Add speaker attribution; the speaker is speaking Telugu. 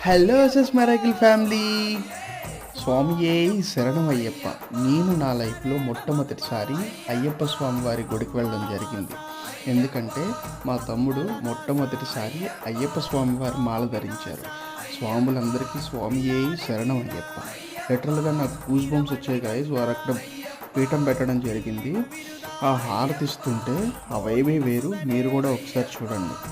Speaker 1: Hello SS miracle family. స్వామియే శరణం అయ్యప్ప. నేను నా లైఫ్లో మొట్టమొదటిసారి అయ్యప్ప స్వామి వారి గుడికి వెళ్ళడం జరిగింది. ఎందుకంటే మా తమ్ముడు మొట్టమొదటిసారి అయ్యప్ప స్వామి వారి మాల ధరించారు. స్వాములందరికీ స్వామియే శరణం అయ్యప్ప. లిటరల్గా నాకు గూస్ బంప్స్ వచ్చాయి గాయస్. వారు అక్కడ పీఠం పెట్టడం జరిగింది. ఆ హారతిస్తుంటే ఆ వైబే వేరు. మీరు కూడా ఒకసారి చూడండి.